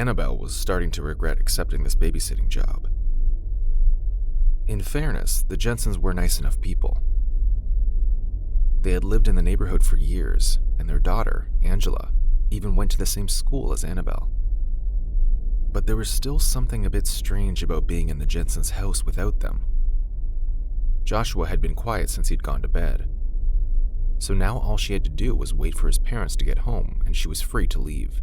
Annabelle was starting to regret accepting this babysitting job. In fairness, the Jensens were nice enough people. They had lived in the neighborhood for years, and their daughter, Angela, even went to the same school as Annabelle. But there was still something a bit strange about being in the Jensens' house without them. Joshua had been quiet since he'd gone to bed, so now all she had to do was wait for his parents to get home and she was free to leave.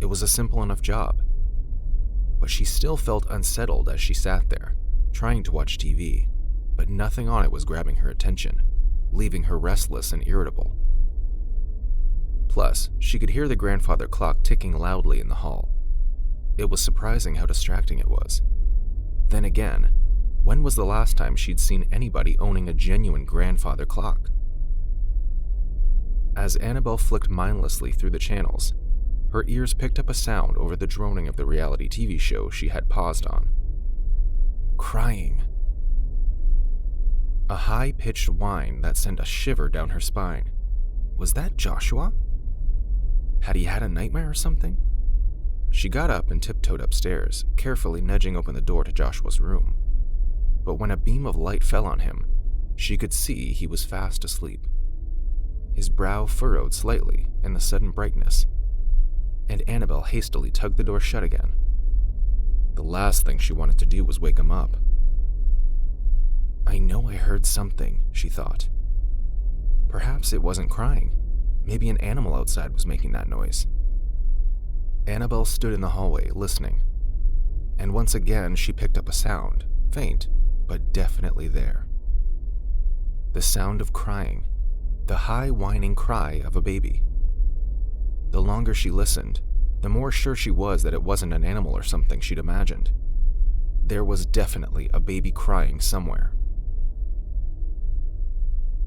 It was a simple enough job, but she still felt unsettled as she sat there, trying to watch TV, but nothing on it was grabbing her attention, leaving her restless and irritable. Plus, she could hear the grandfather clock ticking loudly in the hall. It was surprising how distracting it was. Then again, when was the last time she'd seen anybody owning a genuine grandfather clock? As Annabelle flicked mindlessly through the channels, her ears picked up a sound over the droning of the reality TV show she had paused on. Crying. A high-pitched whine that sent a shiver down her spine. Was that Joshua? Had he had a nightmare or something? She got up and tiptoed upstairs, carefully nudging open the door to Joshua's room. But when a beam of light fell on him, she could see he was fast asleep. His brow furrowed slightly in the sudden brightness, and Annabelle hastily tugged the door shut again. The last thing she wanted to do was wake him up. I know I heard something, she thought. Perhaps it wasn't crying. Maybe an animal outside was making that noise. Annabelle stood in the hallway, listening, and once again she picked up a sound, faint, but definitely there. The sound of crying, the high whining cry of a baby. The longer she listened, the more sure she was that it wasn't an animal or something she'd imagined. There was definitely a baby crying somewhere.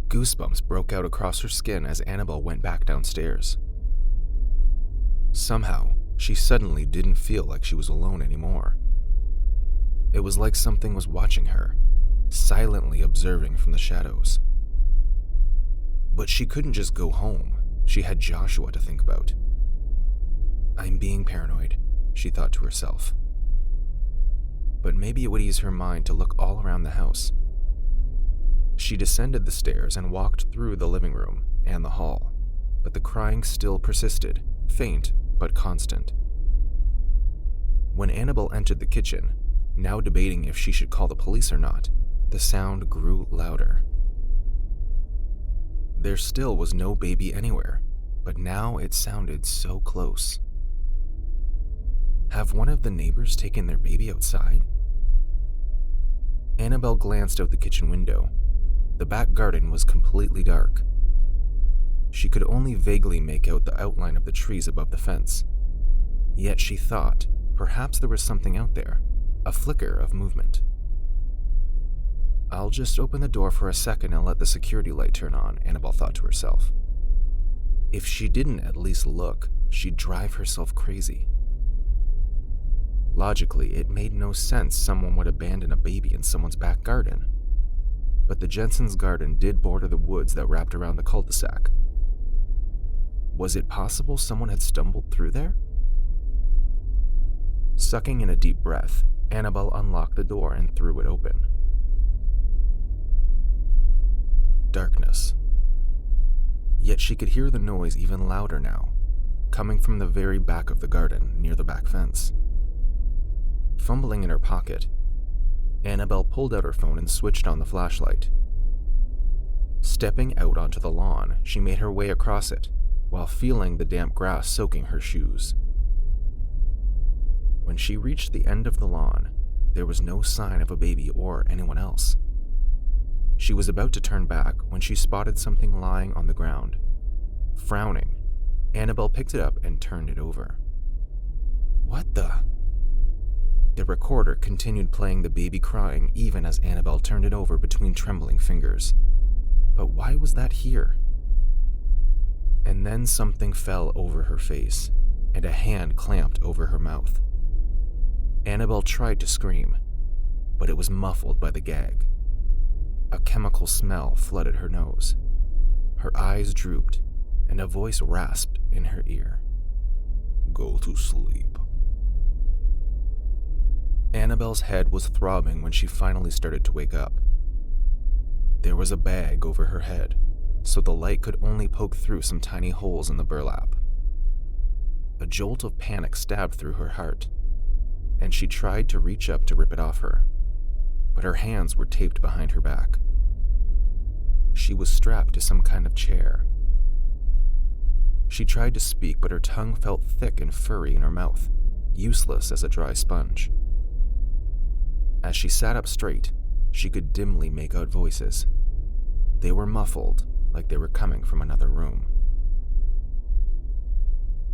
Goosebumps broke out across her skin as Annabelle went back downstairs. Somehow, she suddenly didn't feel like she was alone anymore. It was like something was watching her, silently observing from the shadows. But she couldn't just go home. She had Joshua to think about. I'm being paranoid, she thought to herself. But maybe it would ease her mind to look all around the house. She descended the stairs and walked through the living room and the hall, but the crying still persisted, faint but constant. When Annabelle entered the kitchen, now debating if she should call the police or not, the sound grew louder. There still was no baby anywhere, but now it sounded so close. Have one of the neighbors taken their baby outside? Annabelle glanced out the kitchen window. The back garden was completely dark. She could only vaguely make out the outline of the trees above the fence. Yet she thought perhaps there was something out there, a flicker of movement. I'll just open the door for a second and let the security light turn on, Annabelle thought to herself. If she didn't at least look, she'd drive herself crazy. Logically, it made no sense someone would abandon a baby in someone's back garden. But the Jensens' garden did border the woods that wrapped around the cul-de-sac. Was it possible someone had stumbled through there? Sucking in a deep breath, Annabelle unlocked the door and threw it open. Darkness. Yet she could hear the noise even louder now, coming from the very back of the garden near the back fence. Fumbling in her pocket, Annabelle pulled out her phone and switched on the flashlight. Stepping out onto the lawn, she made her way across it, while feeling the damp grass soaking her shoes. When she reached the end of the lawn, there was no sign of a baby or anyone else. She was about to turn back when she spotted something lying on the ground. Frowning, Annabelle picked it up and turned it over. What the? The recorder continued playing the baby crying even as Annabelle turned it over between trembling fingers. But why was that here? And then something fell over her face, and a hand clamped over her mouth. Annabelle tried to scream, but it was muffled by the gag. A chemical smell flooded her nose. Her eyes drooped, and a voice rasped in her ear. Go to sleep. Annabelle's head was throbbing when she finally started to wake up. There was a bag over her head, so the light could only poke through some tiny holes in the burlap. A jolt of panic stabbed through her heart, and she tried to reach up to rip it off her, but her hands were taped behind her back. She was strapped to some kind of chair. She tried to speak, but her tongue felt thick and furry in her mouth, useless as a dry sponge. As she sat up straight, she could dimly make out voices. They were muffled, like they were coming from another room.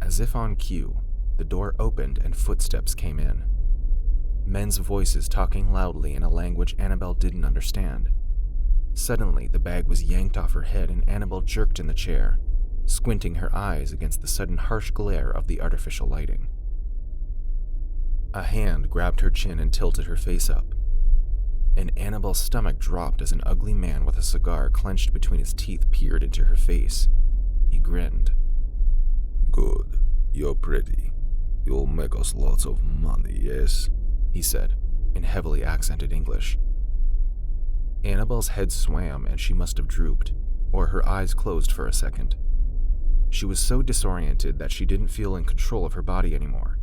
As if on cue, the door opened and footsteps came in. Men's voices talking loudly in a language Annabelle didn't understand. Suddenly, the bag was yanked off her head and Annabelle jerked in the chair, squinting her eyes against the sudden harsh glare of the artificial lighting. A hand grabbed her chin and tilted her face up, and Annabelle's stomach dropped as an ugly man with a cigar clenched between his teeth peered into her face. He grinned. Good. You're pretty. You'll make us lots of money, yes? He said, in heavily accented English. Annabelle's head swam and she must have drooped, or her eyes closed for a second. She was so disoriented that she didn't feel in control of her body anymore.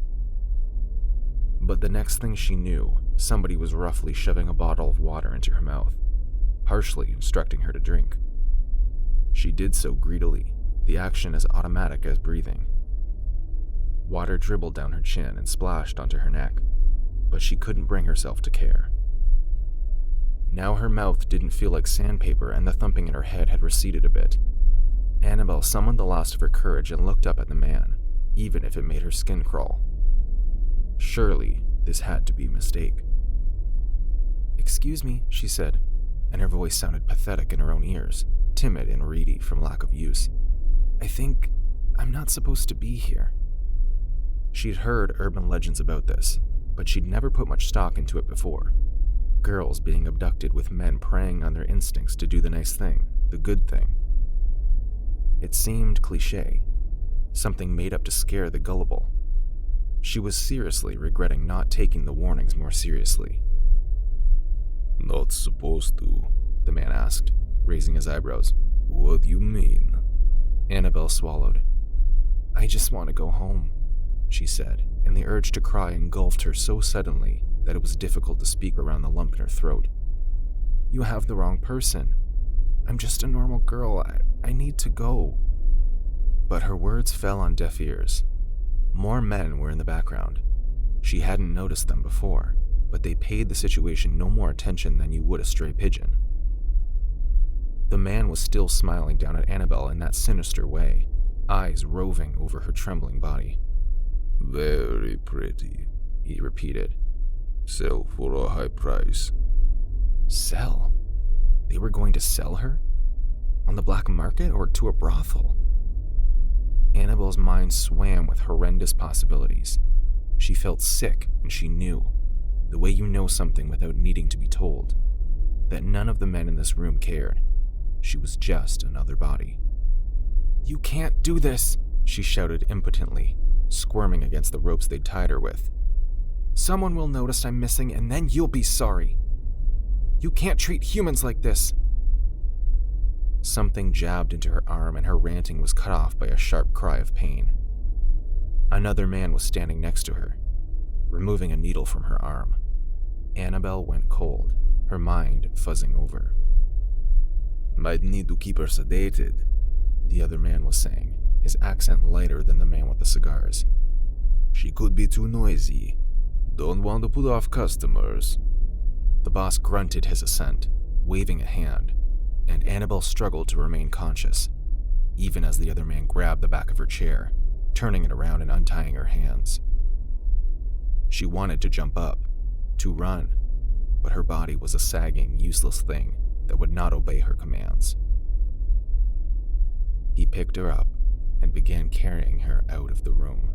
But the next thing she knew, somebody was roughly shoving a bottle of water into her mouth, harshly instructing her to drink. She did so greedily, the action as automatic as breathing. Water dribbled down her chin and splashed onto her neck, but she couldn't bring herself to care. Now her mouth didn't feel like sandpaper and the thumping in her head had receded a bit. Annabelle summoned the last of her courage and looked up at the man, even if it made her skin crawl. Surely, this had to be a mistake. "Excuse me," she said, and her voice sounded pathetic in her own ears, timid and reedy from lack of use. "I think I'm not supposed to be here." She'd heard urban legends about this, but she'd never put much stock into it before. Girls being abducted with men preying on their instincts to do the nice thing, the good thing. It seemed cliché, something made up to scare the gullible. She was seriously regretting not taking the warnings more seriously. Not supposed to? The man asked, raising his eyebrows. What do you mean? Annabelle swallowed. "I just want to go home," she said, and the urge to cry engulfed her so suddenly that it was difficult to speak around the lump in her throat. "You have the wrong person. I'm just a normal girl. I need to go." But her words fell on deaf ears. More men were in the background. She hadn't noticed them before, but they paid the situation no more attention than you would a stray pigeon. The man was still smiling down at Annabelle in that sinister way, eyes roving over her trembling body. Very pretty, he repeated. Sell for a high price. Sell? They were going to sell her? On the black market or to a brothel? Annabelle's mind swam with horrendous possibilities. She felt sick and she knew, the way you know something without needing to be told, that none of the men in this room cared. She was just another body. "You can't do this," she shouted impotently, squirming against the ropes they'd tied her with. "Someone will notice I'm missing and then you'll be sorry. You can't treat humans like this." Something jabbed into her arm and her ranting was cut off by a sharp cry of pain. Another man was standing next to her, removing a needle from her arm. Annabelle went cold, her mind fuzzing over. "Might need to keep her sedated," the other man was saying, his accent lighter than the man with the cigars. "She could be too noisy. Don't want to put off customers." The boss grunted his assent, waving a hand, and Annabelle struggled to remain conscious, even as the other man grabbed the back of her chair, turning it around and untying her hands. She wanted to jump up, to run, but her body was a sagging, useless thing that would not obey her commands. He picked her up and began carrying her out of the room.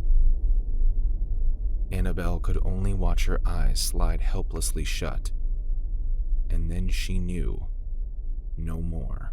Annabelle could only watch her eyes slide helplessly shut, and then she knew no more.